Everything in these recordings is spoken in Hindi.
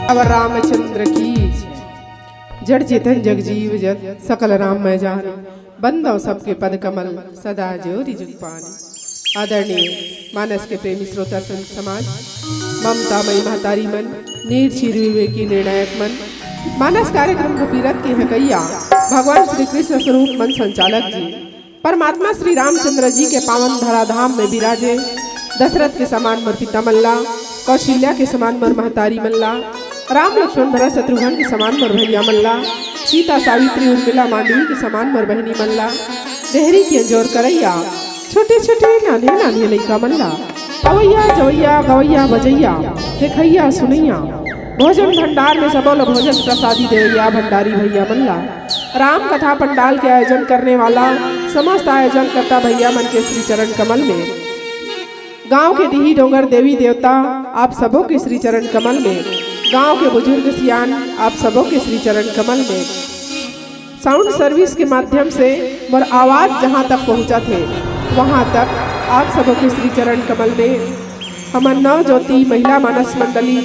अब रामचंद्र की जड़ चेतन जगजीव जत सकल राम मैं जान बंदो सबके पद कमल सदा ज्योति जुग पानी। आदरणीय मानस के प्रेमी श्रोता संत समाज, ममतामयी महतारी मन, निर्चीर विवेकी निर्णायक मन, मानस कार्यक्रम भपीरथ के हकैया भगवान श्री कृष्ण स्वरूप मन संचालक जी परमात्मा श्री रामचंद्र जी के पावन धराधाम में विराजे। दशरथ के समान मोर पिता मल्ला, कौशल्या के समान मोर महतारी मल्ला, राम लक्ष्मण भरत शत्रुघ्न के समान मोर भैया मल्ला, सीता सावित्री उर्मिला मांडवी के समान मोर बहनी मल्ला, देहरी की अंजोर करैया छोटे छोटे नाने नाने लइका मल्ला, पवैया जवैया गवैया बजैया देखैया सुनैया, भोजन भंडार में सबोल भोजन प्रसादी देवैया भंडारी भैया मल्ला, राम कथा पंडाल के आयोजन करने वाला समस्त आयोजन करता भैया मन के श्री चरण कमल में, गांव के डीही डोंगर देवी देवता आप सबों के श्री चरण कमल में, गांव के बुजुर्ग सियान आप सबों के श्री चरण कमल में। साउंड सर्विस के माध्यम से मोर आवाज जहां तक पहुंचा थे वहां तक आप सबों के श्री चरण कमल में हमर नव ज्योति महिला मानस मंडली,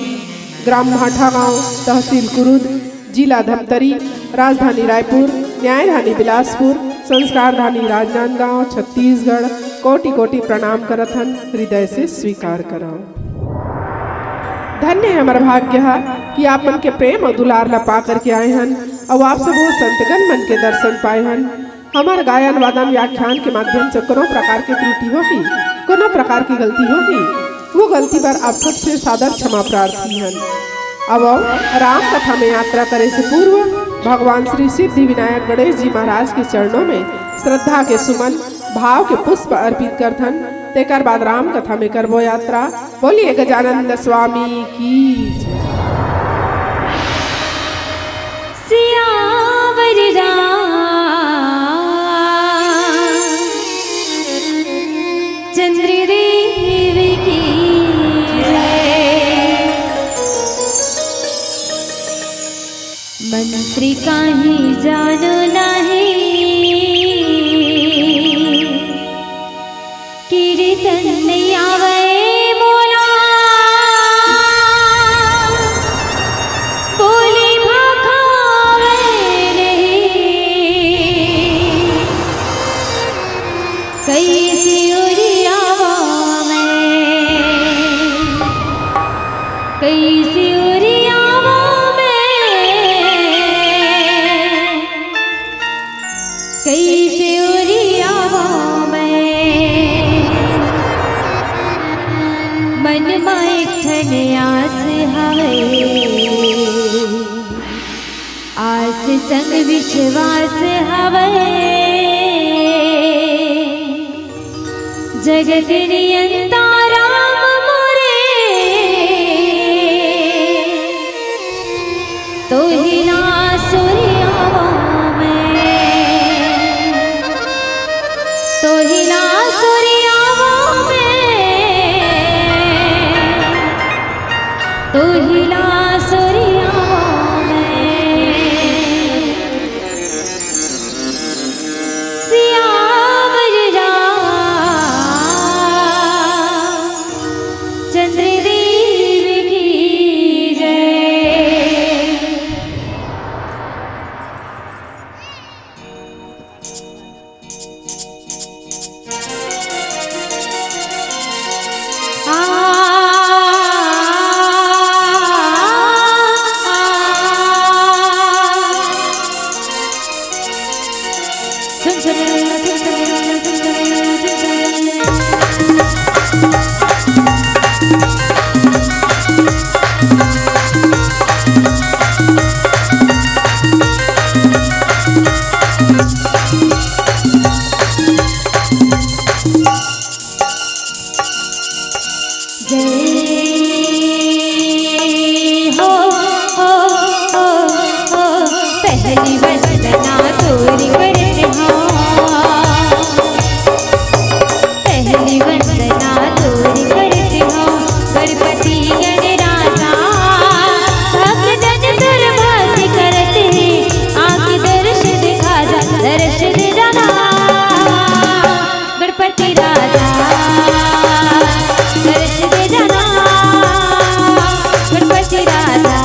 ग्राम भाठा गांव, तहसील कुरुद, जिला धमतरी, राजधानी रायपुर, न्यायधानी बिलासपुर, संस्कारधानी राजनांदगांव, छत्तीसगढ़ कोटि कोटि प्रणाम करथन, हृदय से स्वीकार करो। धन्य है हमारा भाग्य है कि आप मन के प्रेम और दुलार ला पा करके आए हन और आप सब वो संतगण मन के दर्शन पाए हन। हमारे गायन वादन व्याख्यान के माध्यम से कोनो प्रकार की त्रुटि होगी, कोनो प्रकार की गलती होगी, वो गलती पर आप सबसे सादर क्षमा प्रार्थी हन। अब राम कथा में यात्रा करे से पूर्व भगवान श्री सिद्धि विनायक गणेश जी महाराज के चरणों में श्रद्धा के सुमन भाव के पुष्प अर्पित करथन। तेकर बाद राम कथा में करबो यात्रा। बोलिए गजानंद स्वामी की जय। सियावर चंद्र देव की जय। मंत्री काहे जानो नाही, कीर्तन नहीं आवे मोला, बोली भाखावे नहीं, कैसे उड़ियावा मैं, कैसे उड़ियावा मैं, कैसे उड़ियावा मैं। मन में एक ठन आस हवे, आस संग विश्वास हवे, जगत नियंता राम मोरे, तो ही ना सूर्यावा मैं, तो ही ना सूर्यावा तो हिला सूर्यावा मैं। सियावर चंद्रदेव की जय। पहली वंदना तोरी करते हाँ, पहली वंदना तोरी करते हाँ, गणपति गणराजा भक्त जन दुर्भाग्य करते आके दर्श दिखा जा, दर्श दे जाना गणपति राजा, दर्श दे जाना गणपति राजा।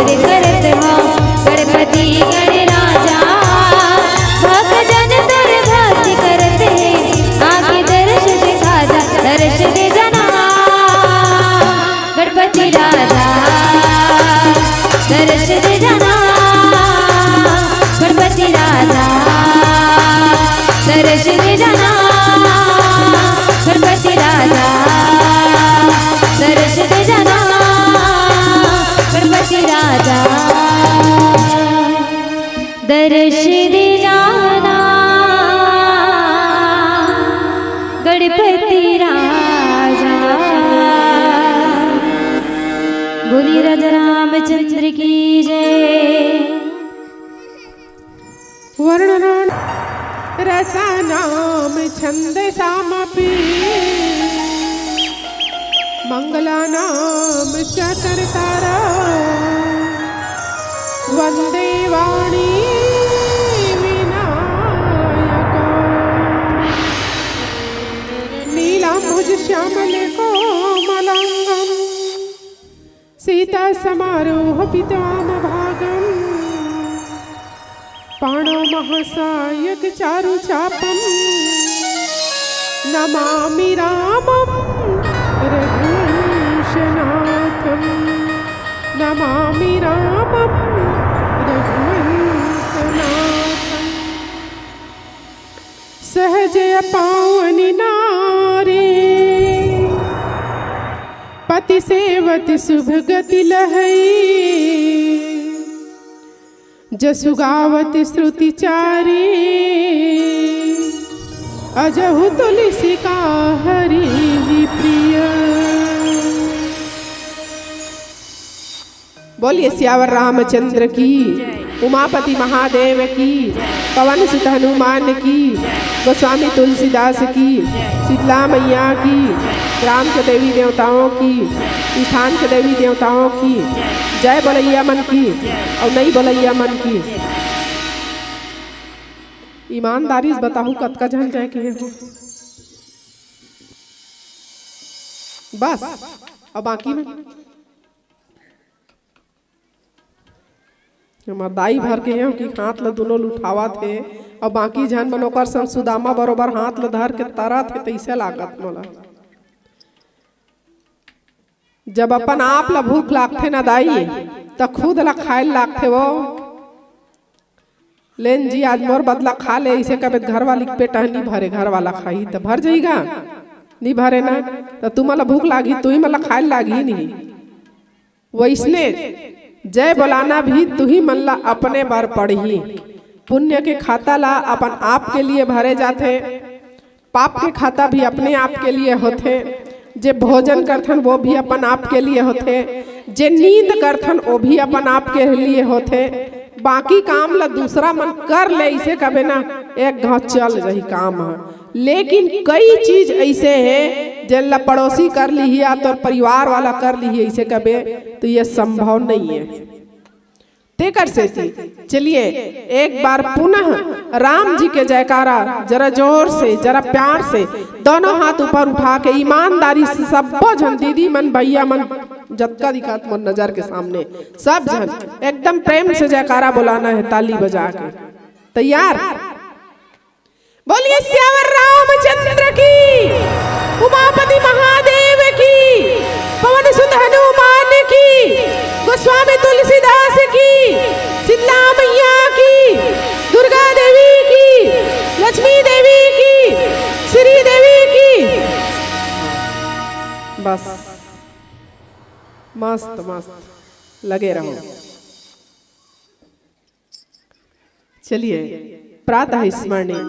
दूर करत हो गणपति गणराजा भक्त जन तुर भक्ति करते आके दर्श दिखा जा दर्श दे जना गणपति राजा दर्श दे जना गणपति राजा दर्श दे जना गणपति राजा दर्श दे जना गणपति राजा दर्श दे जाना गणपति राजा। बोलिए राजा रामचंद्र की जय। वर्णन रसानाम छंद सामपि मंगलानाम चतुर्तारा वंदे वाणी विनायक नीलांबुज श्यामल कोमलांगम सीता समारोह पिताम भागम पाणो महासायक चारु चापम नमामि रामं रघुवंशनाथम नमामि रामं रघुवंशनाथम सहज पावनि नारी पति सेवति शुभ गति लहई जसु गावति श्रुति चारी अजहु तुलसी का हरि प्रिय। बोलिए सियावर रामचंद्र की, उमापति महादेव की, पवन सुत हनुमान की, गोस्वामी तुलसीदास की, शीतला मैया की, ग्राम के देवी देवताओं की, स्थान के देवी देवताओं की जय बोलैया मन की और नहीं बोलैया मन की। ईमानदारी से बताऊं कतका जन जय के हो बस और बाकी में हमार दाई भर के हैं कि हाथ ल दोनों लुठावा थे और बाकी जन मनोकर संग सुदामा बरोबर हाथ ल धर के तारा थे तैसे लागत मोला। जब अपन आप ला भूख लागते ना दाई तो खुद ला खाए लागते वो लेन जी आज मोर बदला खा ले इसे कभी घर वाली पेट नहीं भरे घर वाला खाई तो भर जाएगा नहीं भरे ना तो तुम मला भूख लागी तू ही मला खाए लागी नहीं वैसने जय बोलाना भी तू ही मन ला अपने बार पढ़ी पुण्य के खाता ला अपन आप के लिए भरे जाते पाप के खाता भी अपने आप के लिए होते जे भोजन करथन वो भी अपन आप के लिए होते जे नींद करथन वो भी अपन आप के लिए होते बाकी काम ला दूसरा मन कर ले इसे कबे ना एक घाव चल रही काम है लेकिन कई चीज ऐसे है जिन ला पड़ोसी कर ली या तो परिवार वाला कर ली है इसे कबे तो ये संभव नहीं है तेकर से थी। चलिए एक बार पुनः राम जी के जयकारा जरा जोर से जरा प्यार से दोनों हाथ ऊपर उठा के ईमानदारी से सब जन दीदी मन भैया मन जतका दिखात मन नजर के सामने सब जन एकदम प्रेम से जयकारा बुलाना है ताली बजा के। तैयार? बोलिए सियावर रामचंद्र की, उमापति महादेव की, पवन सुत हनुमान की, गोस्वामी तुलसीदास की, शीतला मैया की, दुर्गा देवी की, लक्ष्मी देवी की, श्री देवी की। बस मस्त मस्त लगे रहो। चलिए प्रातः स्मरणी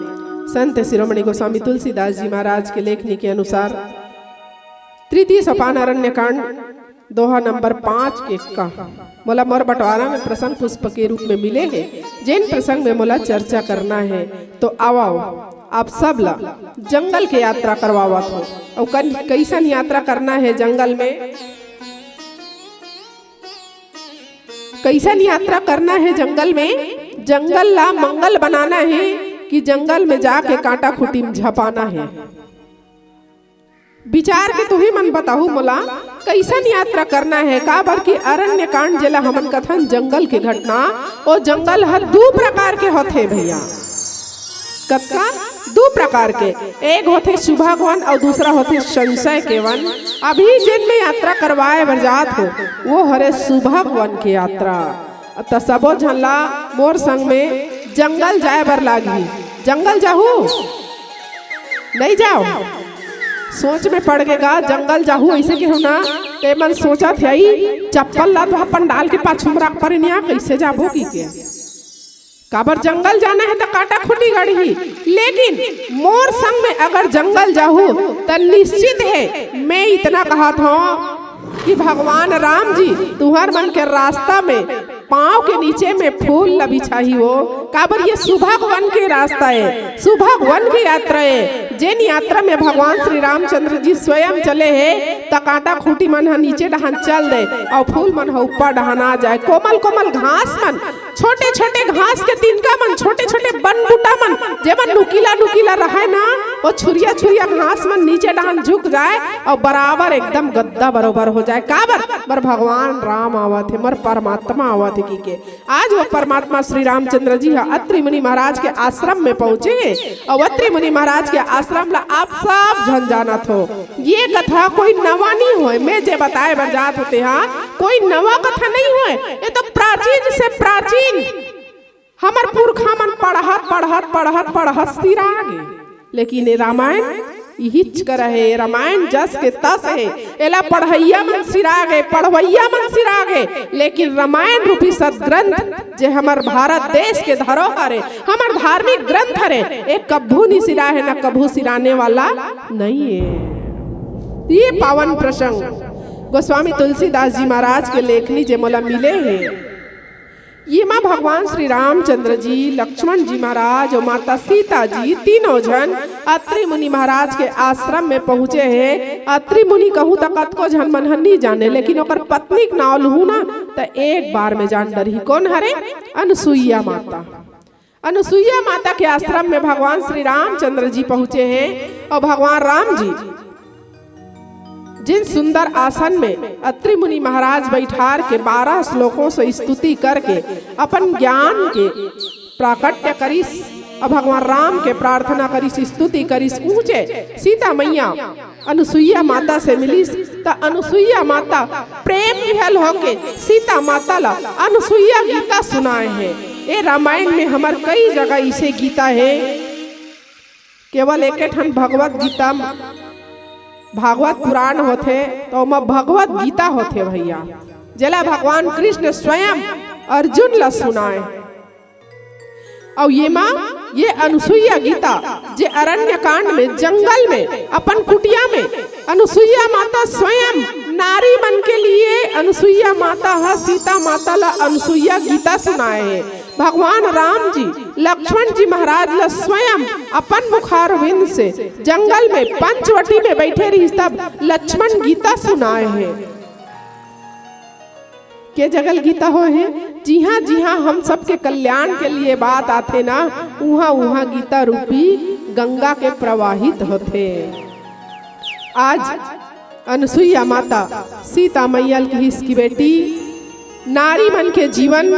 संत शिरोमणि गोस्वामी तुलसीदास जी महाराज के लेखनी के अनुसार तृतीय सोपान अरण्य कांड दोहा नंबर 5 के का मोला मोर बंटवारा में प्रसंग पुष्प के रूप में मिले हैं जिन प्रसंग में मोला चर्चा करना है तो आओ आप सब ला जंगल के यात्रा करवावत हो और कैसन यात्रा करना है जंगल में कैसन यात्रा करना है जंगल में जंगल ला मंगल बनाना है कि जंगल में जाके कांटा खूटी में झपाना है विचार के तू ही मन बताहू मोला कैसन यात्रा करना है का बर की अरण्य कांड जेला हमन कथन जंगल के घटना और जंगल हर दो प्रकार के होते भैया। कतका दो प्रकार के, एक होते शुभग वन और दूसरा होते संशय के वन। अभी जिन में यात्रा करवाए बरजात हो वो हरे शुभग वन की यात्रा। तो सबो झनला मोर संग में जंगल जाए बर लागी। जंगल जाहू नहीं जाओ सोच में पड़ गएगा जंगल जाहू ऐसे के हो ना ते मन सोचा थे चप्पल ला तो पंडाल के पाछू में रख पर कैसे जाबो की के काबर जंगल जाना है तो काटा खुटी गाड़ी ही। लेकिन मोर संग में अगर जंगल जाहू तो निश्चित है मैं इतना कहा था कि भगवान राम जी तुम्हार मन के रास्ता में पाँव के नीचे में फूल न बिछाई हो काबर ये सुभग वन के रास्ता है, सुभग वन की यात्रा है। जिन यात्रा में भगवान श्री रामचंद्र जी स्वयं चले हैं तो कांटा खूटी मन हा नीचे डहान चल दे और फूल मन हा ऊपर डहान आ जाए। कोमल कोमल घास मन छोटे छोटे घास के तिनका मन छोटे छोटे बन बूटा मन जेमन नुकीला नुकीला रहे ना वो छुरिया छुरिया घास मन नीचे डहान झुक जाए और बराबर एकदम गद्दा बरोबर हो जाए। काबर भगवान राम आवत है मर परमात्मा आवत है की के। आज वो परमात्मा श्री रामचंद्र जी अत्रि मुनि महाराज के आश्रम में पहुंचे और अत्रि मुनि महाराज के आश्रम ला आप सब जन जानत हो। ये कथा कोई नवा नहीं हो, मैं जे बताए बर जात होते हाँ कोई नवा कथा नहीं हो, ये तो प्राचीन से प्राचीन हमार पुरखा मन पढ़त पढ़त पढ़त पढ़त सिरा गे। लेकिन ये रामायण हिच कर है, रामायण जस के तस है, एला पढ़ैया मन सिरा गए पढ़वैया मन सिरा गए। लेकिन रामायण रूपी सदग्रंथ जे हमार भारत देश के धरोहर है, हमार धार्मिक ग्रंथ है, एक कभू नहीं सिरा है ना कभू सिराने वाला नहीं है। ये पावन प्रसंग गोस्वामी तुलसीदास जी महाराज के लेखनी जे मोला मिले हैं। ये माँ भगवान श्री रामचंद्र जी लक्ष्मण जी महाराज और माता सीता जी तीनों जन अत्रि मुनि महाराज के आश्रम में पहुँचे हैं। अत्रि मुनि कहूँ तो कतको जन मन नहीं जाने, लेकिन ओकर पत्नी के नाम लूँ ना तो एक बार में जान डरी। कौन हरे? अनुसुईया माता। अनुसुईया माता के आश्रम में भगवान श्री रामचंद्र जी पहुँचे हैं और भगवान राम जी जिन सुंदर आसन में अत्रि मुनि महाराज बैठार के 12 श्लोकों से स्तुति करके अपन ज्ञान के प्राकट्य करिस और भगवान राम के प्रार्थना करिस स्तुति करिस। ऊंचे सीता मैया अनुसुईया माता से मिलिस तो अनुसुईया माता प्रेम विहल होके सीता माता ला अनुसुईया गीता सुनाए हैं। ये रामायण में हमार कई जगह इसे गीता है, केवल एक ठन भगवत गीता भागवत पुराण होते तो भगवत गीता होते भैया, जला भगवान कृष्ण स्वयं अर्जुन ला सुनाए। और ये माँ ये अनुसुईया गीता जे अरण्य कांड में जंगल में अपन कुटिया में अनुसुईया माता स्वयं नारी मन के लिए अनुसुईया माता सीता माता ला अनुसुईया गीता सुनाए हैं। भगवान राम जी लक्ष्मण जी महाराज ला स्वयं अपन मुखारविंद से जंगल में पंचवटी में बैठे रही तब लक्ष्मण गीता सुनाए हैं। के जगल गीता हो है? जी हाँ हम सबके कल्याण के लिए बात आते ना उहाँ उहाँ गीता रूपी गंगा के प्रवाहित होते। आज अनुसुईया माता सीता मैया की बेटी नारी मन के जीवन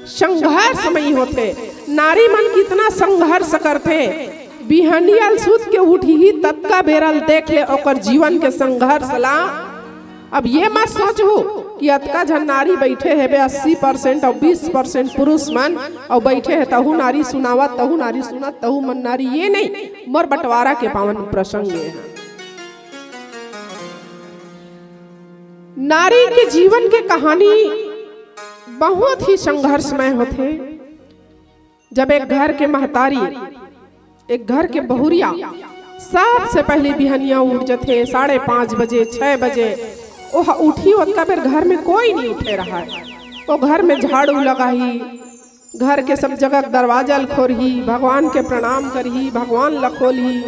संघर्षमयी होते। नारी मन कितना संघर्ष करते, बिहनियल सूत के उठी ही तत्का बेरल देख ले ओकर जीवन के संघर्ष ला। अब ये मत सोचो कि अतका जन नारी बैठे है 80% और 20% पुरुष मन और बैठे है तहु नारी सुनावत तहु नारी सुनत तहु मन नारी, ये नहीं मोर बंटवारा के पावन प्रसंग है। नारी के जीवन के कहानी बहुत ही संघर्षमय होते। जब एक घर के महतारी एक घर के बहुरिया सबसे पहले बिहनिया उठ जाते 5:30 बजे 6 बजे वो उठी उतना बेर घर में कोई नहीं उठे रहा है। वो घर में झाड़ू लगाही, घर के सब जगह दरवाजा खोरही, भगवान के प्रणाम करही, भगवान लखोली,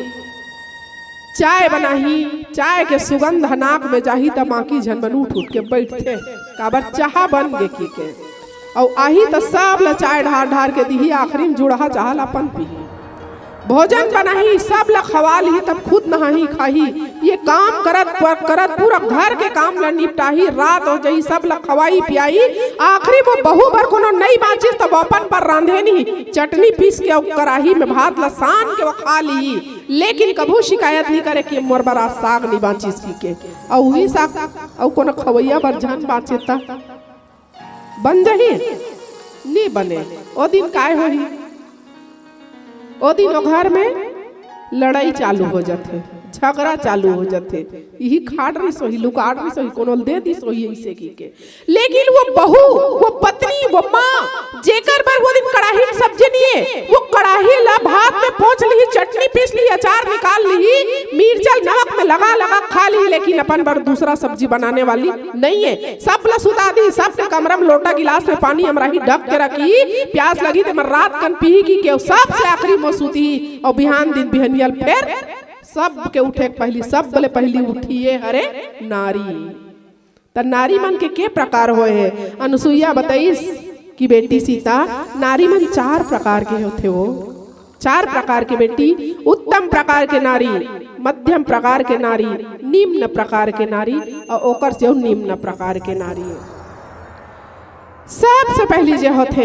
चाय बनाही, चाय के सुगंध नाक में जाही तो बाकी झन मन उठ के बैठते काबर चाह बन गे की के और आही तो सब ला चाय ढार ढार के दी, आखिरी में जुड़ा चाहल अपन पी। भोजन बनाही सब ला खवा ली तब खुद नहाही खाही। ये काम करत करत पूरा घर के काम ला निपटाही। रात हो जाई सब ला खवाई पियाई। आखिरी में बहू भर कोनो नहीं बाची तब अपन पर रांधे नहीं चटनी पीस के कढ़ाई में भात ला सान के वो खा ली। लेकिन कभू शिकायत नहीं करे कि मोर बरा साग नहीं बाची के। और वही साग और कोनो खवैया पर जान बाचे ता बन जाही नहीं बने। ओ दिन काय होही, ओ दिन घर में लड़ाई चालू हो जाते, झगड़ा चालू हो जाते। यही खाट रही सोही लुकाट रही सोही कोनो दे दी सोही ऐसे की के। लेकिन वो बहू वो पत्नी वो माँ जेकर पर वो दिन कढ़ाई में सब्जी नहीं है वो कढ़ाई ला भात में पोंछ ली चटनी पीस ली अचार निकाल ली मिर्चा नमक में लगा लगा खा ली। लेकिन अपन पर दूसरा सब्जी बनाने वाली नहीं है। सब ला सुता दी सबके कमरा में लोटा गिलास में पानी हमरा ही ढक के रखी। प्यास लगी तो मैं रात कन पी की के सबसे आखिरी में सूती और बिहान दिन बिहनियल फिर सब के उठे पहली सब बोले पहली उठिए हरे नारी। त नारी मन के प्रकार होए है अनुसुईया बताइस कि बेटी सीता नारी मन 4 प्रकार के होते। वो 4 प्रकार के बेटी उत्तम प्रकार के नारी, मध्यम प्रकार के नारी, निम्न प्रकार के नारी और ओकर से निम्न प्रकार के नारी। सबसे पहली जे होते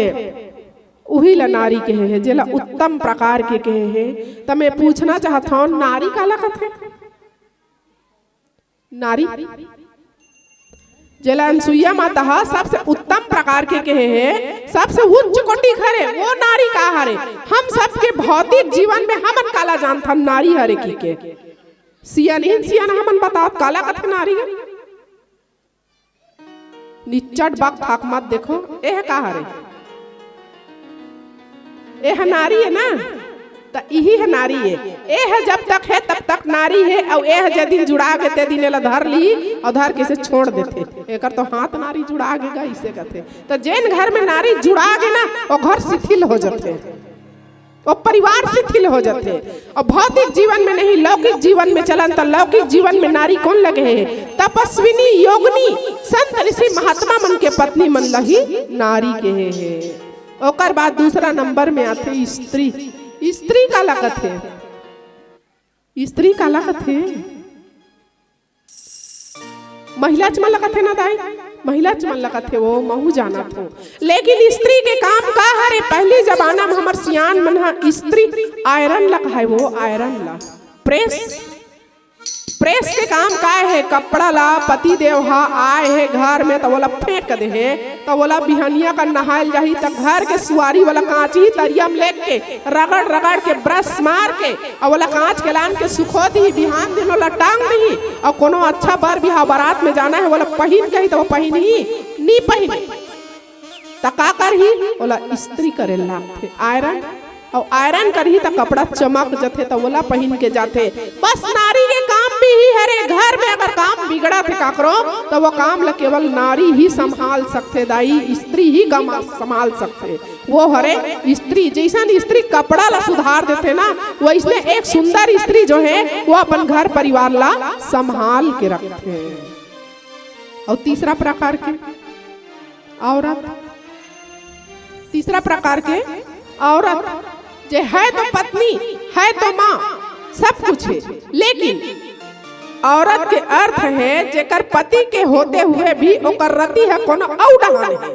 उही ला नारी कहे है जेला उत्तम प्रकार के कहे है। तो मैं पूछना चाहता हूँ नारी काला कथे? नारी जेला अनुसुईया माता सबसे उत्तम प्रकार के कहे है सबसे उच्च कोटि खरे वो नारी का हरे। हम सबके भौतिक जीवन में हमन काला जानता नारी हरे की के सियान हमन बता काला कथे नारी है। निचट बाग थाक मत देखो एह का हरे एह नारी है ना। तो यही है नारी है। एह जब तक है तब तक नारी है और एह जे दिन जुड़ा के ते दिन ला धर ली और धर के से छोड़ देते एकर तो हाथ नारी जुड़ा गेगा इसे कहते। तो जैन घर में नारी जुड़ा गे ना वो घर शिथिल हो जाते वो परिवार शिथिल हो जाते। और भौतिक जीवन में नहीं लौकिक जीवन में चलन तो लौकिक जीवन में नारी कौन लगे है तपस्विनी योगिनी संत ऋषि महात्मा मन के पत्नी मन लही नारी के है। ओकर बाद दूसरा नंबर में आते स्त्री। स्त्री का लागत है स्त्री का लागत है महिला चमन लगत है ना दाई महिला चमन लगत है वो महू जाना थो। लेकिन स्त्री के काम का हरे पहली जमाना में हमार सियान मन स्त्री आयरन लग है वो आयरन ला प्रेस के काम का है कपड़ा ला पति देव हा आए है घर में तो बोला फेंक दे है तो बोला बिहनिया का नहायल जाही तो घर के सुआरी वाला कांची तरिया में लेके रगड़ रगड़ के ब्रश मार के और बोला कांच के लान के सुखो दी बिहान दिन वाला टांग दी। और कोनो अच्छा बार बिहाव बारात में जाना है बोला पहन गई तो वो पहन ही नहीं पहन तो का कर ही बोला स्त्री करे लाग आयरन और आयरन करही तो कपड़ा चमक जाते तो बोला पहन के जाते। बस नारी के काम भी ही हरे घर में अगर काम बिगड़ा थे काकरो तो वो काम ला केवल नारी ही संभाल सकते दाई स्त्री ही संभाल सकते। वो हरे स्त्री जैसा स्त्री कपड़ा ला सुधार देते ना वैसे एक सुंदर स्त्री जो है वो अपन घर परिवार ला संभाल के रखते। और तीसरा प्रकार के औरत तीसरा प्रकार के औरत जे है तो पत्नी है तो माँ सब कुछ है। लेकिन औरत के अर्थ है जेकर पति के होते हुए भी ओकर रति है कोनो और डहान है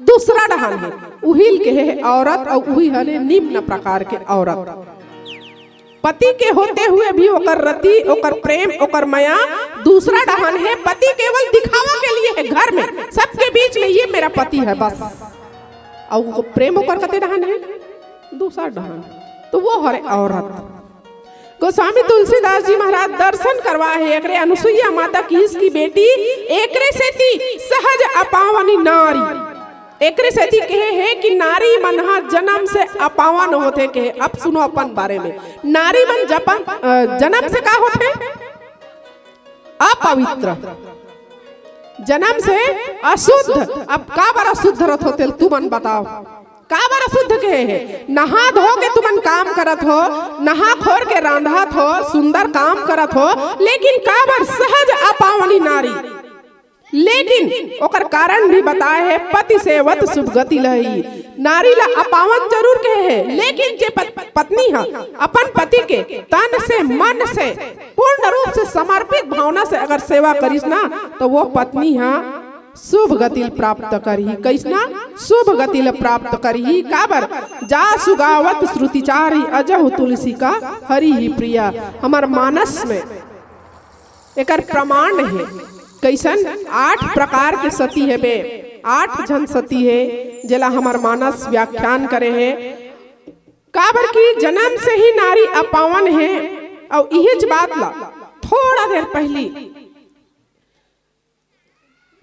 दूसरा डहान है उहिल के है औरत और उही है निम्न प्रकार के औरत। पति के होते हुए भी ओकर रति ओकर प्रेम ओकर माया दूसरा डहान है। पति केवल दिखावा के लिए है घर में सबके बीच में ये मेरा पति है बस और प्रेम ओकर कते डहान है दूसरा डहान तो वो हरे औरत। गोस्वामी तुलसीदास जी महाराज दर्शन करवा है एकरे अनुसुईया माता की इसकी बेटी एकरे से थी सहज अपावनी नारी। एकरे से थी कहे है कि नारी मनहा जन्म से अपावन होते कहे। अब सुनो अपन बारे में नारी मन जन्म से का होते अपवित्र जन्म से अशुद्ध। अब का बार अशुद्ध होते तू मन बताओ का बार शुद्ध के है नहा धो के तुमन काम करत हो नहा खोर के रांधत हो सुंदर काम करत हो। लेकिन का बार सहज अपावनी नारी लेकिन ओकर कारण भी बताए है, पति सेवत शुभ गति लही। नारी ला अपावन जरूर कहे है, लेकिन जे पत्नी है अपन पति के तन से मन से पूर्ण रूप से समर्पित भावना से अगर सेवा करिस ना, तो वो पत्नी है शुभ गति प्राप्त करही। कैसना शुभ गति प्राप्त करही। काबर जा सुगावत श्रुतिचारी अजहु तुलसी का हरि ही प्रिया। हमार मानस में एकर प्रमाण है। कैसन 8 प्रकार के सती है बे, 8 जन सती है जेला हमार मानस व्याख्यान करे है। काबर की जन्म से ही नारी अपावन है। और यही बात ला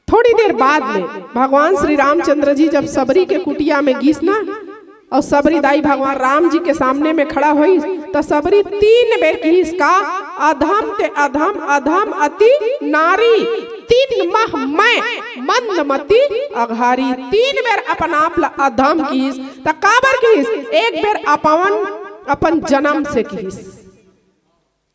थोड़ी देर बाद में भगवान श्री रामचंद्र जी जब सबरी के कुटिया में गिस ना, और सबरी दाई भगवान राम जी के सामने में खड़ा हुई, तो सबरी 3 बेर की का अधम ते अधम अधम अति नारी 3 माह मैं मंदमती अघारी। 3 बेर अपन आप ला अधम कीस। त काबर कीस? एक बेर अपवन अपन जन्म से कीस,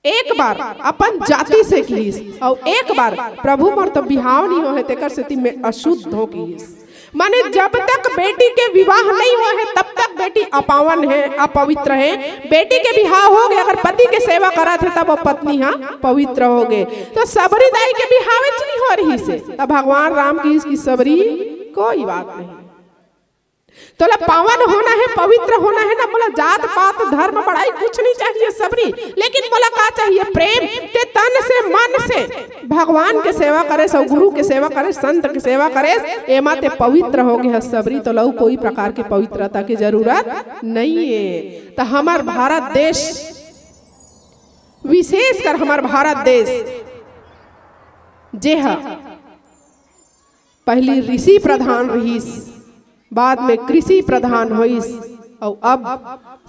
एक बार अपन जाति से कीस, और एक बार प्रभु मोर तो बिहाव नहीं हो है तेकर सेती में अशुद्ध हो कीस। माने जब तक बेटी के विवाह नहीं हुआ है तब तक बेटी अपावन है, अपवित्र है। बेटी के विवाह हो गए, अगर पति के सेवा करा थे तब वो पत्नी हाँ पवित्र हो गए। तो सबरी दाई के विवाह नहीं हो रही से, तब भगवान राम की इसकी सबरी कोई बात नहीं। तो पावन होना है, पवित्र होना है ना, बोला जात पात धर्म बड़ाई कुछ नहीं चाहिए सबरी, लेकिन बोला का चाहिए? प्रेम ते तन से मन से भगवान के सेवा करे, सब गुरु के सेवा करे, संत के सेवा करे, एमा ते पवित्र हो गए सबरी। तो लऊ कोई प्रकार की पवित्रता की जरूरत नहीं है। तो हमार भारत देश, विशेषकर हमार भारत देश जे है पहली ऋषि प्रधान रहीस, बाद में कृषि प्रधान होइस, और अब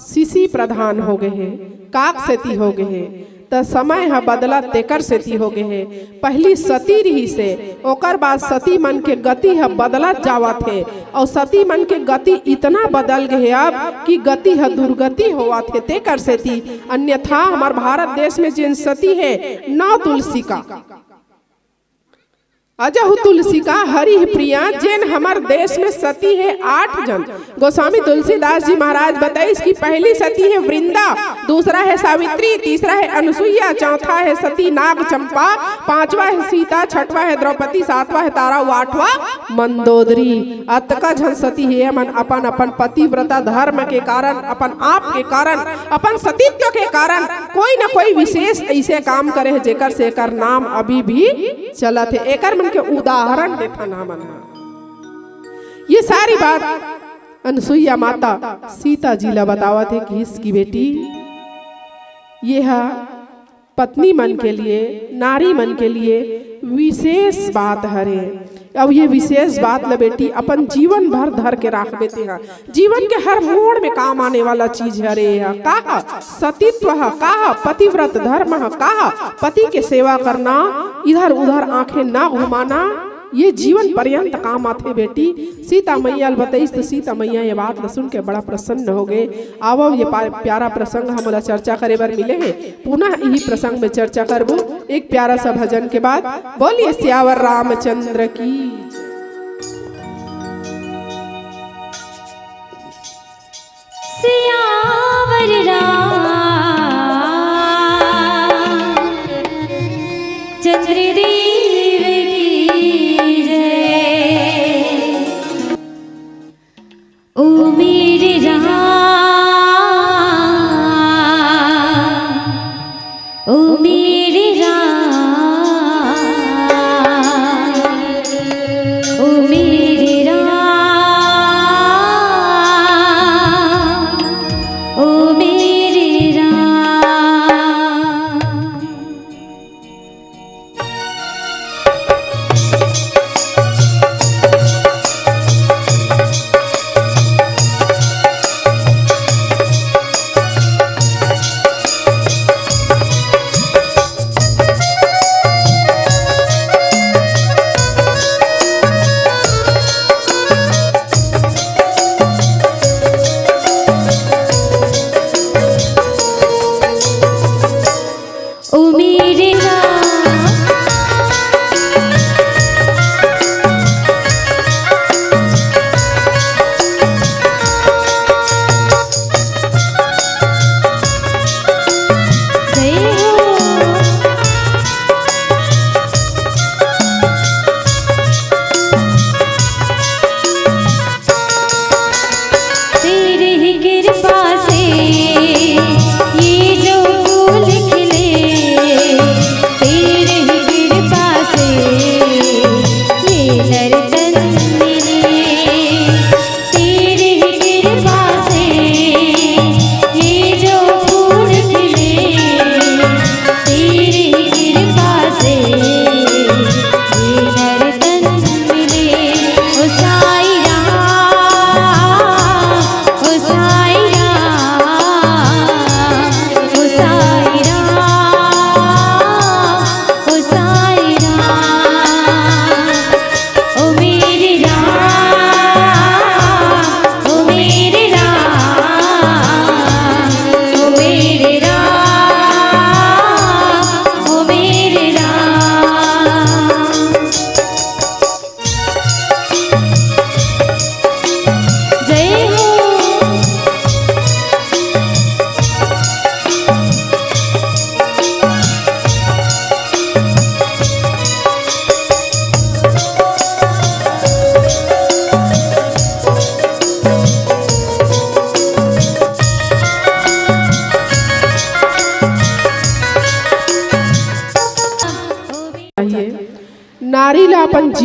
शिशि प्रधान हो गए हैं, काक सेती हो गए हैं। तो समय है बदला तेकर सेती हो गए हैं। पहली सती रही से, ओकर बाद सती मन के गति है बदलत जावत है, और सती मन के गति इतना बदल गए अब कि गति है दुर्गति होवा थे तेकर सेती। अन्यथा हमार भारत देश में जिन सती है 9 तुलसी का अजहु तुलसी का हरि प्रिया, जिन हमार देश में सती है 8 जन। गोस्वामी तुलसीदास जी महाराज बताए, इसकी पहली सती है वृंदा, दूसरा है सावित्री, तीसरा है अनुसुईया, चौथा है सती नाग चंपा, 5वां है सीता, 6वां है द्रौपदी, 7वां है तारा, 8वां मंदोदरी। अतका जन सती है मन अपन अपन पतिव्रता धर्म के कारण, अपन आप के कारण, अपन सतीत्व के कारण कोई न कोई विशेष ऐसे काम करे है जेकर से एकर नाम अभी भी चलत है। एकर के उदाहरण देखा ना मन। ये सारी बात अनुसुईया माता सीता जी ला बतावत है कि इसकी बेटी ये है पत्नी मन के लिए, नारी मन के लिए विशेष बात हरे। अब ये विशेष बात ला बेटी अपन जीवन भर धर के रख देते हैं, जीवन के हर मोड़ में काम आने वाला चीज हरे है। कहा सतीत्व है, कहा पतिव्रत धर्म है, कहा पति के सेवा करना, इधर उधर आंखें ना घुमाना, ये जीवन पर्यंत काम आते बेटी। सीता मैया बताई तो सीता मैया ये बात न सुन के बड़ा प्रसन्न हो गए। आवो ये प्यारा प्रसंग हमारा चर्चा करे बार मिले हैं, पुनः यही प्रसंग में चर्चा करबो एक प्यारा सा भजन के बाद। बोलिए सियावर रामचंद्र की। सियावर चंद्र देव की जय। ओ मेरे राम, ओ मेरे राम, ओ मेरे राम, ओ मेरे राम।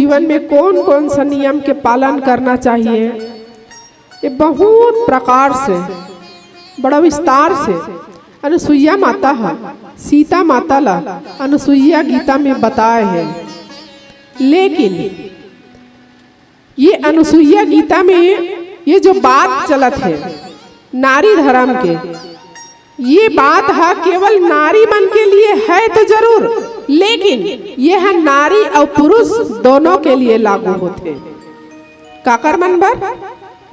जीवन में कौन कौन सा नियम के पालन करना चाहिए, ये बहुत प्रकार से बड़ा विस्तार से अनुसुईया माता है, सीता माता ला अनुसुईया गीता में बताए हैं। लेकिन ये अनुसुईया गीता में ये जो बात चलत है नारी धर्म के, ये बात है केवल नारी मन के लिए है तो जरूर, लेकिन यह है नारी और पुरुष दोनों के लिए लागू होते। काकर मन भर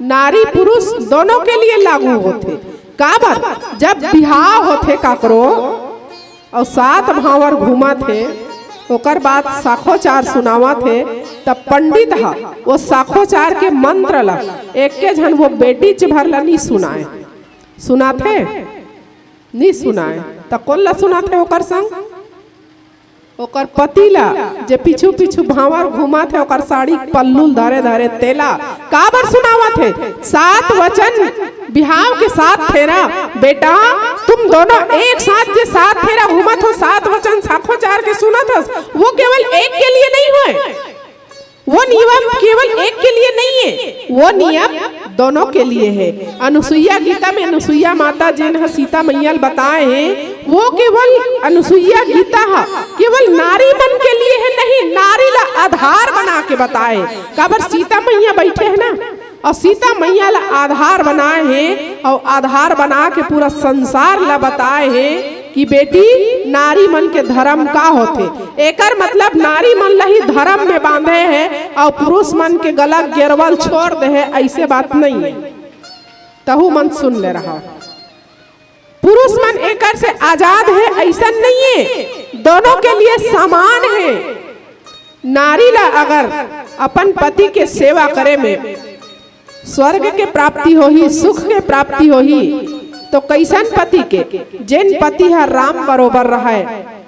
नारी पुरुष दोनों के लिए लागू होते। काबर जब बिहाव होते काकरो और 7 भावर घूमा थे, ओकर बाद साखोचार सुनावा थे, तब पंडित हा वो साखोचार के मंत्र ला एक के जन वो बेटी भर ला नहीं सुनाए, सुनाथे नहीं सुनाए तो कौन ला सुनाथे ओकर संग ओकर पति ला जे पीछू पीछू भावर घुमा थे, ओकर साड़ी पल्लू धरे धरे तेला काबर सुनावा थे। 7 वचन बिहाव के 7 फेरा, बेटा तुम दोनों एक साथ जे 7 फेरा घूमत हो, 7 वचन साखोचार के सुनत हो, वो केवल एक के लिए नहीं हुए, वो नियम केवल एक के लिए नहीं है, वो नियम दोनों के लिए है। अनुसुईया गीता में अनुसुईया माता जिन सीता मैया बताए हैं, वो केवल अनुसुईया गीता है केवल नारी मन के लिए है नहीं, नारी ला आधार बना के बताए। काबर सीता मैया बैठे है ना, और सीता मैया ला आधार बनाए हैं और आधार बना के पूरा संसार ला बताए हैं कि बेटी नारी मन के धर्म का होते। एकर मतलब नारी मन लही धर्म में बांधे है और पुरुष मन के गला गिरवल छोड़ दे है, ऐसे बात नहीं है। तहु मन सुन ले रहा, पुरुष मन एकर से आजाद है ऐसा नहीं है, दोनों के लिए समान है। नारी ला अगर अपन पति के सेवा करे में स्वर्ग के प्राप्ति होही, सुख के प्राप्ति होही, तो कैसन पति के, जिन पति है राम बरोबर रहे,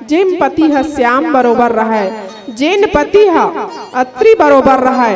जिन पति है श्याम बरोबर रहे, जिन पति है अत्रि बरोबर रहे,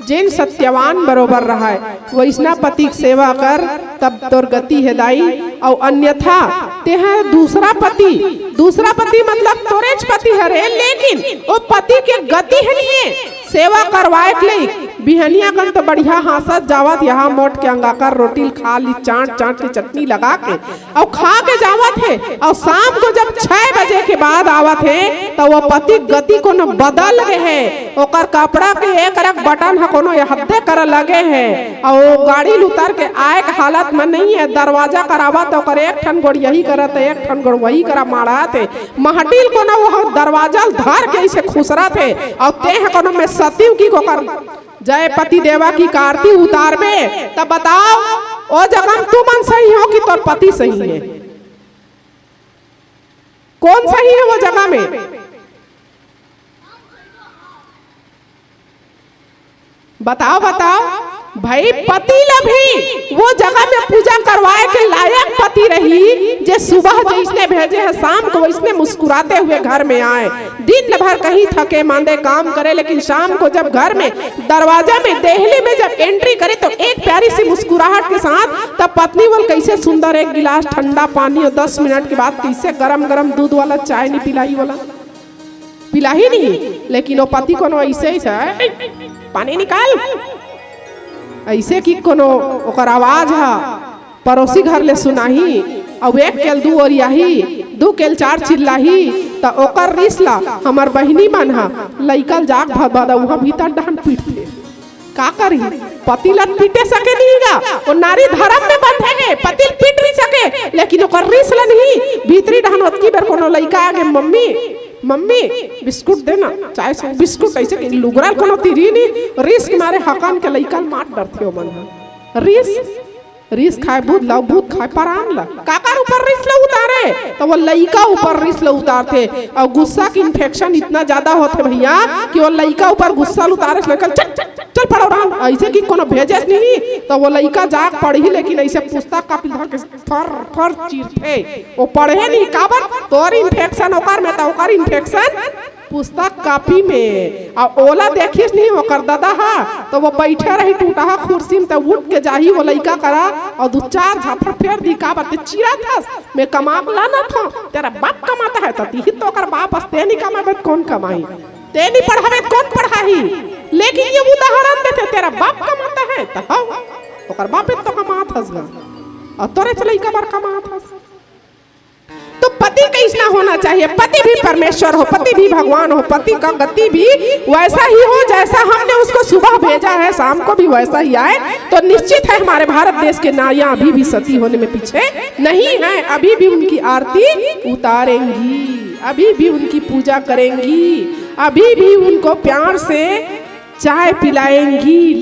जिन सत्यवान बरोबर रहे, वैसना पति की सेवा कर तब तोर गति है दाई। और अन्यथा ते है दूसरा पति मतलब तोरेज पति है रे, लेकिन वो पति के गति है नहीं सेवा करवाए के लिए बिहनिया कन तो बढ़िया हासत जावत, यहाँ मोट के अंगाकर रोटी खा ली, चाट के चटनी लगा के और खा के जावत है, और शाम को जब 6 बजे के बाद आवत है तो वो पति गति को न बदल गए है, ओकर कपड़ा के एक बटन है कोनो हत्थे कर लगे है, और वो गाड़ी उतार के आए के हालत में नहीं है, दरवाजा करावा तो कर एक ठन गोड़ यही करत है, एक ठन गोड़ वही करा मारा थे, महटिल को न वो दरवाजा धर के ऐसे खुसरा थे, और ते है कोनो में सतीव की को कर जय पति देवा की कारती उतार में, तब बताओ ओ जगह तू मन सही हो कि तोर पति सही है, कौन सही है वो जगह में? बताओ भाई, पति ला भी वो जगह में पूजा करवाए के लायक पति रही, जे सुबह जिसने भेजे है शाम को इसने मुस्कुराते हुए घर में आए, दिन भर कहीं थके मांदे काम करे, लेकिन शाम को जब घर में दरवाजा में देहली में जब एंट्री करे तो एक प्यारी सी मुस्कुराहट के साथ, तब पत्नी बोल कैसे सुंदर एक गिलास ठंडा पानी और 10 मिनट के बाद कैसे गरम दूध वाला चाय नहीं पिलाई नहीं, लेकिन वो पति को ऐसे ही पानी निकाल ऐसे कि कोनो ओकर आवाज है पड़ोसी घर ले सुनाही, और 1 केल 2 ओरियाही, 2 केल 4 चिल्लाही, तो ओकर रिसला हमर बहिनी मन हा लइकल जाग भदा वहाँ भीतर डांट पीट ले का करी, पति ला पीटे सके नहीं गा, वो नारी धर्म में बंधे है, पति पीट नहीं सके, लेकिन ओकर रिसला नहीं भीतरी डांट ओतकी बेर कोनो लइका आगे मम्मी बिस्कुट देना, चाय से बिस्कुट ऐसे कि लुगराल कोनो तीरी नहीं, रिस्क मारे हकान के लइका मार डरथे हो मन, रिस खाए भूत लाओ भूत खाए परान ला काकर ऊपर रिस ला उतारे, तो वो लइका ऊपर रिस ला उतारते, और गुस्सा की इन्फेक्शन इतना ज्यादा होते भैया कि वो लइका ऊपर गुस्सा उतारे चल पड़ो राम, ऐसे कि कोनो भेजे नहीं, तो वो लइका जाग पढ़ी, लेकिन ऐसे पुस्तक कापी धर के फर चीरते, वो पढ़े नहीं, काबर तोर इन्फेक्शन ओकर में, तो ओकर इन्फेक्शन पुस्तक कापी में, और ओला देखिस नहीं ओकर दादा हा, तो वो बैठे रही टूटा कुर्सी में, तो उठ के जाही वो लइका करा और 2-4 झापड़ फेर दी, का बात चिरा था मैं कमा ला ना था, तेरा बाप कमाता है तो ती तो कर बाप हस्ते नहीं कमाबे कौन कमाई, ते नहीं पढ़ावे कौन पढ़ाही, लेकिन ये उदाहरण देते तेरा बाप कमाता है तो हाँ ओकर बापे तो कमात हस और तोरे चले कबर कमात हस। तो पति कैसा होना चाहिए, पति भी परमेश्वर हो, पति भी भगवान हो, पति का गति भी वैसा ही हो जैसा हमने उसको सुबह भेजा है शाम को भी वैसा ही आए। तो निश्चित है हमारे भारत देश के नारियां अभी भी सती होने में पीछे नहीं है, अभी भी उनकी आरती उतारेंगी, अभी भी उनकी पूजा करेंगी, अभी भी उनको प्यार से चाय पिलाएंगी।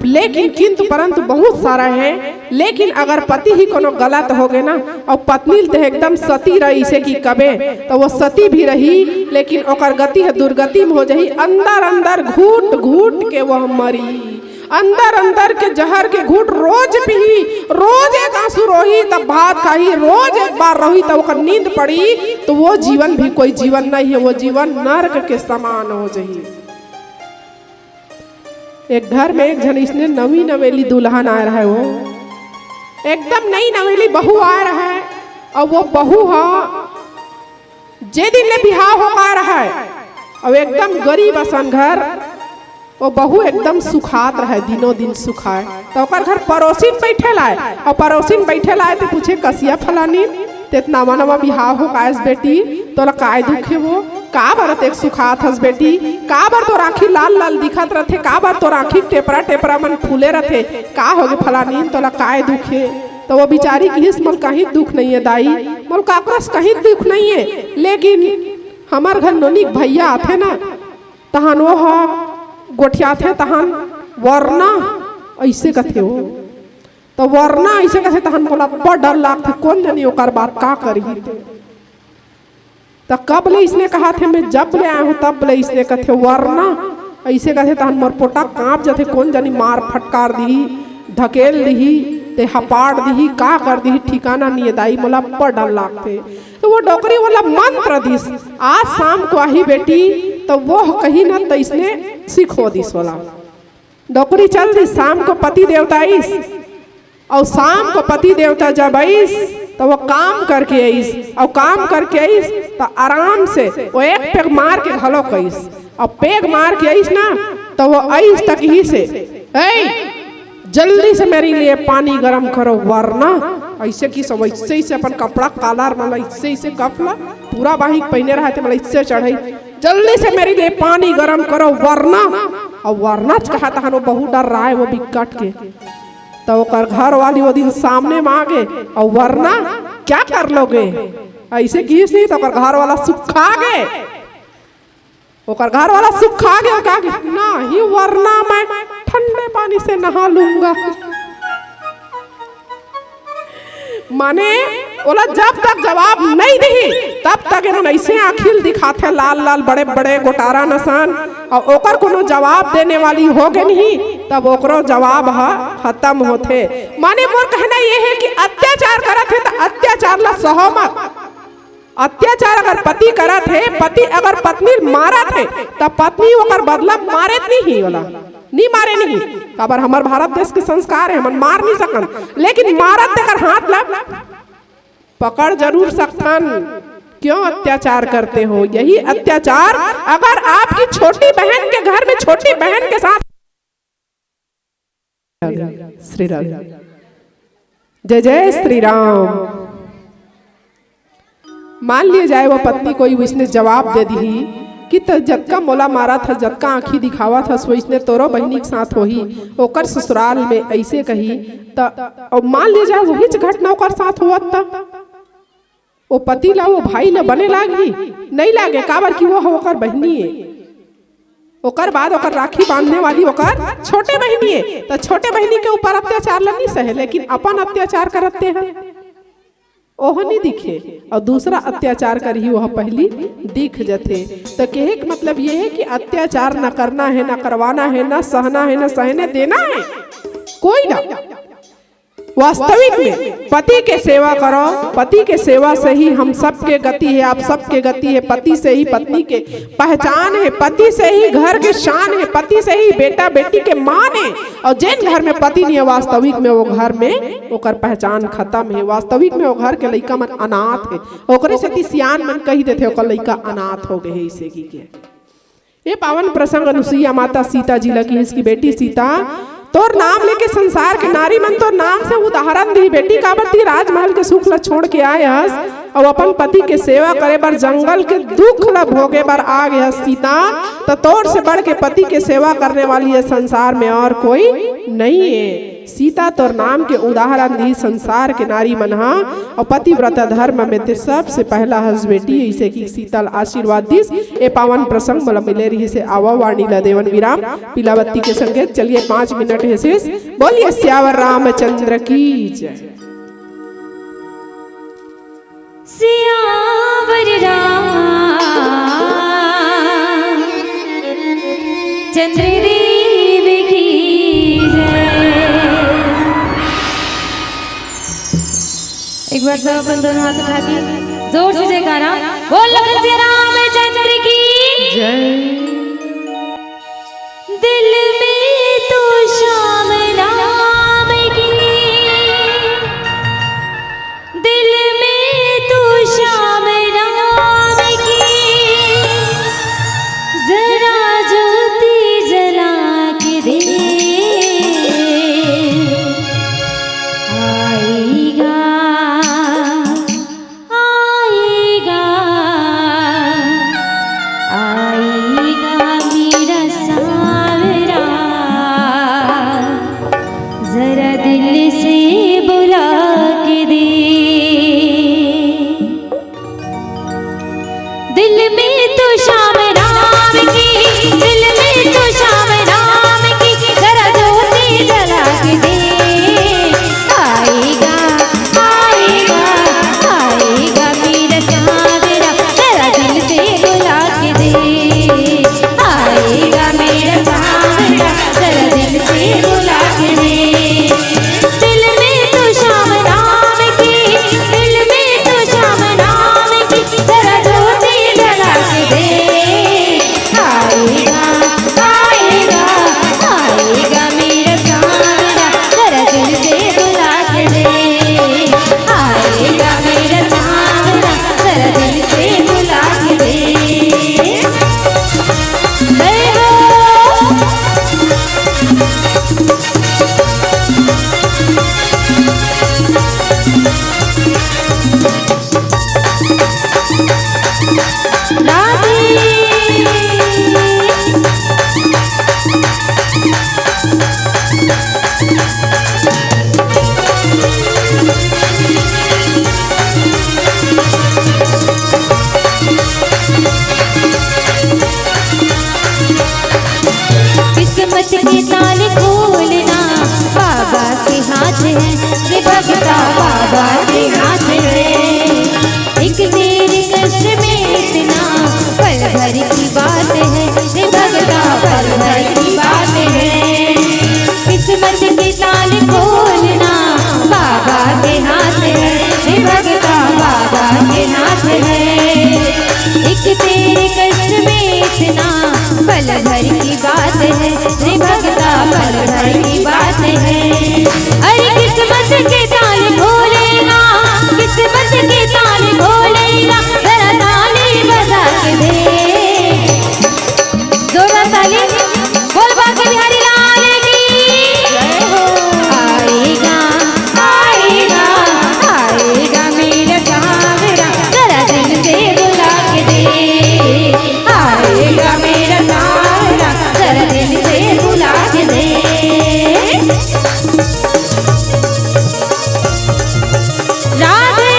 लेकिन किंतु परंतु बहुत सारा है। लेकिन अगर पति ही कोनो गलत हो गए ना और पत्नी तो एकदम सती रही से कि कबे तो वो सती भी रही, लेकिन ओकर गति है दुर्गति में हो जाही। अंदर अंदर घूट घूट के वह मरी, अंदर अंदर के जहर के घूट रोज पी, रोज एक आंसू रोही तब भात खाही, रोज एक बार रोही तब ओकर नींद पड़ी। तो वो जीवन भी कोई जीवन नहीं है, वो जीवन नर्क के समान हो जाही। एक घर में एक जन इसने नवी नवेली दुल्हन आ रहा है, वो एकदम नई नवेली बहू आ रहा है और वो बहू जे दिन ले बिहाव हो आ रहा है और एकदम गरीब असन घर, वो बहू एकदम सुखात रहा है, दिनों दिन सुखाए। तो ओकर घर पड़ोसी बैठे लाए और पड़ोसी बैठे लाए तो पूछे कसिया फलानी तेतना नवा बिहाव हो कायस बेटी तोला काय दुखे वो का बार एक सुखात हस बेटी, का बार तो राखी लाल लाल दिखत रथे, का बार तो राखी टेपरा टेपरा मन फूले रथे, का होगे फलानी तोला काय दुखे। तो वो बिचारी की हिस मोल कहीं दुख नहीं है दाई, मोल काकरस कहीं दुख नहीं है, लेकिन हमार घर नोनी भैया आथे ना तहन वो गोठिया थे तहन वरना ऐसे कथे हो, तो वरना ऐसे कथे तहन बोला बड़ डर लागथे कौन जानी ओकर बात का करी। तो कब ले इसने कहा थे मैं जब ले आया हूँ तब ले इसने कथे वरना ऐसे कथे तहन मोर पोटा कांप जाते कौन जानी मार फटकार दी धकेल दी ते हपाड़ दी का कर दी ठिकाना नहीं दाई मोला बड़ डर लागते। तो वो डोकरी वाला मंत्र दिस आज शाम को आई बेटी तो वो कहीं ना तो इसने सीखो दिस वाला डोकरी चल दी शाम को पति देवता आईस और शाम को पति देवता जब आईस तो वो काम करके आईस और काम करके आईस तो आराम से वो एक पेग मार के घलो कईस और पेग मार के आईस ना तो वो आईस तक ही से जल्दी से मेरे लिए पानी गरम करो वरना ऐसे की सब ऐसे ही से अपन कपड़ा काला मतलब ऐसे ही से कपड़ा पूरा बाही पहने रहा थे मतलब इससे चढ़ाई जल्दी से मेरे लिए पानी गरम करो वरना और वरना कहा था वो बहुत डर रहा है वो बिकट के। तो घर वाली वो दिन सामने में आ गए और वरना क्या कर लोगे ऐसे की नहीं तो घर वाला सुखा गए ओकर घर वाला सुखा गया ना ही वरना मैं ठंडे पानी से नहा लूंगा। माने बोला जब तक जवाब नहीं दी तब तक इन्होंने ऐसे आखिल दिखाते लाल लाल बड़े बड़े गोटारा नसान और ओकर कोनो जवाब देने वाली हो गए नहीं तब ओकरो जवाब खत्म होते। माने मोर कहना ये है कि अत्याचार करत है तो अत्याचार ला सहो मत। अत्याचार अगर पति करत है पति अगर पत्नी मारत है तब पत्नी ओकर बदला मारे नहीं वाला नहीं मारे नहीं काबर हमार भारत देश के संस्कार है हम मार नहीं सकन लेकिन मारत अगर हाथ लग पकड़ जरूर सकन। क्यों अत्याचार करते हो? यही अत्याचार अगर आपकी छोटी बहन के घर में छोटी बहन के साथ श्री राम जय जय श्री राम मान लिया जाए वो पत्नी कोई उसने जवाब दे दी कि तो जतका मोला मारा था जतका आँखी दिखावा था सो इसने तोरो बहनी के साथ वही ओकर ससुराल में ऐसे कही तो मान लिया जाए वही घटना ओकर साथ हुआ था वो पति ला वो भाई ला बने लागी नहीं लागे काबर की वो ओकर बहनी है ओकर बाद ओकर राखी बांधने वाली ओकर छोटे बहनी है तो छोटे बहनी के ऊपर अत्याचार नहीं सहे लेकिन अपन अत्याचार करते हैं ओह नहीं दिखे और दूसरा अत्याचार कर ही वह पहली दिख जाते। तो कहे का मतलब ये है कि अत्याचार न करना है न करवाना है न सहना है न सहने देना है कोई ना वास्तविक में पति के सेवा करो। पति के सेवा से ही हम सबके गति है, आप सबके गति है। पति से ही पत्नी के पहचान है, पति से ही घर के शान है, पति से ही बेटा बेटी के मान है। और जिन घर में पति नहीं है वास्तविक में वो घर में ओकर पहचान खत्म है। वास्तविक में वो घर के लइका मन अनाथ है। ओकरे से सियान मन कही देते ओकर लइका अनाथ हो गए है। इसे की के ये पावन प्रसंग अनुसुईया माता सीता जी लगी, इसकी बेटी सीता तोर नाम लेके संसार के नारी मन तोर नाम से उदाहरण दी। बेटी काबरती राजमहल के सुख ला छोड़ के आए हस और अपन पति के सेवा करे बर जंगल के दुख ला भोगे बर आ गए सीता। तो तोर से बढ़ के पति के सेवा करने वाली है संसार में और कोई नहीं है। सीता तोर नाम के उदाहरण दी संसार के नारी मन हा और पतिव्रता धर्म में ते सबसे पहला हस बेटी। इसे की सीता आशीर्वाद दिस। ए पावन प्रसंग मला मिले रही से आवा वाणी ला देवन विराम पीलावती के संगीत। चलिए 5 मिनट है शेष। बोलिए सियावर रामचंद्र की जय। सियावर चंद्र देव की जय। एक बार सब अपन दोनों हाथ उठा के जोर से जयकारा बोल लगन से रामचंद्र की जय। दिल में तो श्याम राम की, दिल में तो श्याम राम की, जरा ज्योति जला के दे आएगा आएगा आएगा मेरा सावरा, जरा दिल से बुला के दे। दिल में तो श्याम राम की, दिल में तो श्याम राम की, जरा ज्योति जला के दे आएगा आएगा आएगा मेरा सावरा, जरा दिल से बुला के दे आएगा मेरा सावरा, जरा दिल से बुला के दे। दिल में तो श्याम राम की, दिल में तो श्याम राम की, जरा ज्योति जला के दे आएगा आएगा आएगा मेरा सावरा, जरा दिल से बुला के दे आएगा मेरा सावरा, जरा दिल से बुला के दे। जय हो किस्मत के ताले खोलना बाबा के हाथ है, ये भगता बाबा के हाथ है। एक तेरे कष्ट में इतना पल भर की बात है, ये भगता पल भर की बात है। किस्मत के ताले खोलना बाबा के हाथ है, ये भगता बाबा के हाथ है। एक तेरे कष्ट में इतना पल भर की बात है, रे भगता पल भर की बात है। अरे किस्मत के ताल खोलेगा, किस्मत के ताल खोलेगा, जरा ताली बजा के दे। जोरदार ताली बोल बाके बिहारी लाल की जय हो। आएगा आएगा आएगा मेरा सावरा, जरा दिल से बुला के दे आएगा मेरा सावरा, जरा दिल से बुला के दे। राधे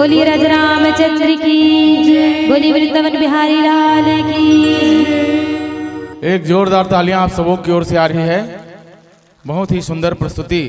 बोलिए राजा रामचंद्र की, बोलिए वृंदावन बिहारी लाल की। एक जोरदार तालियां आप सबों की ओर से आ रही है। बहुत ही सुंदर प्रस्तुति